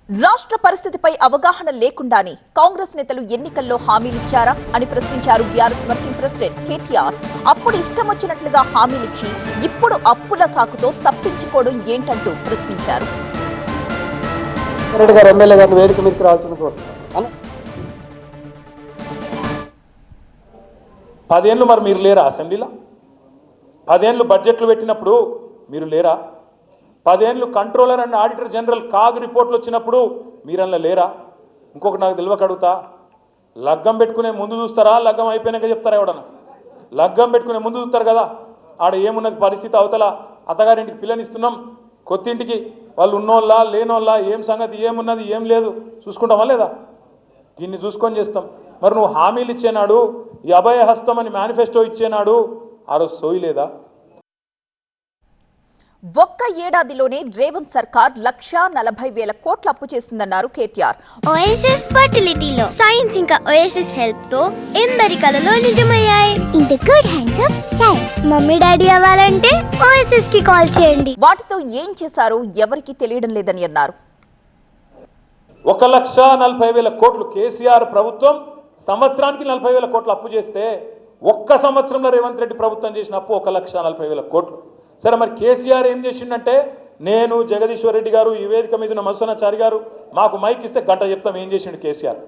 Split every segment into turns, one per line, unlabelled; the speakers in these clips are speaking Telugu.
రాష్ట్ర పరిస్థితిపై అవగాహన లేకుండానే కాంగ్రెస్ నేతలు ఎన్నికల్లో హామీలిచ్చారా అని ప్రశ్నించారు బీఆర్ఎస్ వర్కింగ్ ప్రెసిడెంట్ కేటీఆర్. అప్పుడు ఇష్టం వచ్చినట్లుగా హామీలిచ్చి ఇప్పుడు అప్పుల సాకుతో తప్పించుకోవడం ఏంటంటూ ప్రశ్నించారు.
10 ఏళ్ళు మరి మీరు లేరా అసెంబ్లీలో? 10 ఏళ్ళు బడ్జెట్లు పెట్టినప్పుడు మీరు లేరా? 10 ఏళ్ళు controller and auditor general CAG రిపోర్ట్లు వచ్చినప్పుడు మీరన్నా లేరా? ఇంకొకటి నాకు తెలియక అడుగుతా, లగ్గం పెట్టుకునే ముందు చూస్తారా, లగ్గం అయిపోయినాక చెప్తారా? ఎవడన్నా లగ్గం పెట్టుకునే ముందు చూస్తారు కదా, ఆడ ఏమున్నది పరిస్థితి, అవతల అత్తగారింటికి పిల్లనిస్తున్నాం, కొత్తింటికి వాళ్ళు ఉన్నోళ్ళ లేనోళ్ళ, ఏం సంగతి, ఏమున్నది ఏం లేదు చూసుకుంటామా లేదా? దీన్ని చూసుకొని చేస్తాం. మరి నువ్వు హామీలు ఇచ్చేనాడు, ఈ అభయహస్తం అని మేనిఫెస్టో ఇచ్చేనాడు, ఆ రోజు సోయి లేదా?
ఒక్క ఏడాదిలోనే రేవంత్ సర్కార్ 1,40,000 కోట్ల అప్పు చేసిందన్నారు కేటీఆర్.
ఓఎస్ఎస్ ఫర్టిలిటీలో సైన్స్ ఇంకా ఓఎస్ఎస్ హెల్ప్ తో ఎందరి కలలు నిజమయ్యాయి. In the good hands of science. Mummy daddy అవ్వాలంటే ఓఎస్ఎస్ కి కాల్ చేయండి.
వాటితో ఏం చేశారో ఎవరికీ తెలియడం లేదని అన్నారు.
1,40,000 కోట్లు కేసీఆర్ ప్రభుత్వం సంవత్సరానికి 40,000 కోట్లు అప్పు చేస్తే, ఒక్క సంవత్సరంలో రేవంత్ రెడ్డి ప్రభుత్వం చేసిన అప్పు 1,40,000 కోట్లు. సరే, మరి కేసీఆర్ ఏం చేసిండంటే, నేను జగదీశ్వర్ రెడ్డి గారు, ఈ వేదిక మీద ఉన్న మధుసూదనాచారి గారు మాకు మైక్ ఇస్తే గంట చెప్తాం ఏం చేసిండు కేసీఆర్.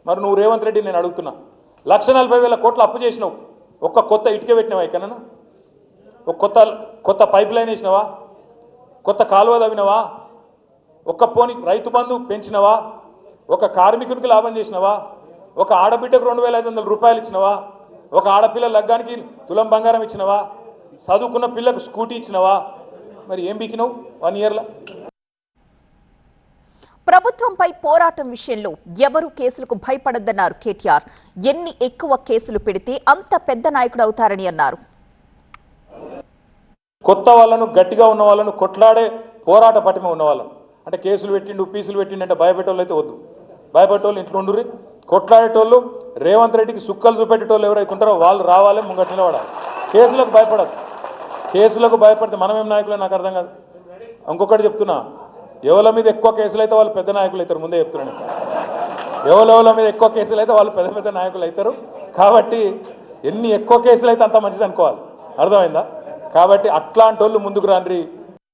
మరి నువ్వు రేవంత్ రెడ్డి నేను అడుగుతున్నా, 1,40,000 కోట్లు అప్పు చేసినావు, ఒక్క కొత్త ఇటుక పెట్టినావా? ఎక్కడన్నా ఒక కొత్త పైప్ లైన్ వేసినావా? కొత్త కాలువ తవ్వినవా? ఒక్క పోని రైతు బంధు పెంచినవా? ఒక కార్మికునికి లాభం చేసినవా? ఒక ఆడబిడ్డకు 2,500 రూపాయలు ఇచ్చినవా? ఒక ఆడపిల్ల లగ్గానికి తులం బంగారం ఇచ్చినవా? చదువుకున్న పిల్లకు స్కూటీ ఇచ్చినవా? మరి ఏం బీకినావు 1 ఇయర్లో?
ప్రభుత్వంపై పోరాటం విషయంలో ఎవరు కేసులకు భయపడొద్దన్నారు కేటీఆర్. ఎన్ని ఎక్కువ కేసులు పెడితే అంత పెద్ద నాయకుడు అవుతారని అన్నారు.
కొత్త వాళ్ళను, గట్టిగా ఉన్న వాళ్ళను, కొట్లాడే పోరాట పటిమ ఉన్న వాళ్ళను, అంటే కేసులు పెట్టిండు పీసులు పెట్టిండు అంటే భయపెట్టేవాళ్ళు అయితే వద్దు. భయపెట్టేవాళ్ళు ఇంట్లో ఉండుర్రి. కొట్లాడేటోళ్ళు, రేవంత్ రెడ్డికి సుక్కలు చూపెట్టేటోళ్ళు ఎవరైతే ఉంటారో వాళ్ళు రావాలి, ముంగట నిలబడాలి. కేసులకు భయపడదు. కేసులకు భయపడితే మనమేం నాయకులు నాకు అర్థం కాదు. ఇంకొకటి చెప్తున్నా, ఎవరి మీద ఎక్కువ కేసులు అయితే వాళ్ళు పెద్ద నాయకులు అవుతారు. ముందే చెప్తున్నాను, ఎవరి మీద ఎక్కువ కేసులు అయితే వాళ్ళు పెద్ద పెద్ద నాయకులు అవుతారు. కాబట్టి ఎన్ని ఎక్కువ కేసులు అయితే అంత మంచిది అనుకోవాలి. అర్థమైందా? కాబట్టి అట్లాంటి వాళ్ళు ముందుకు రాండ్రి.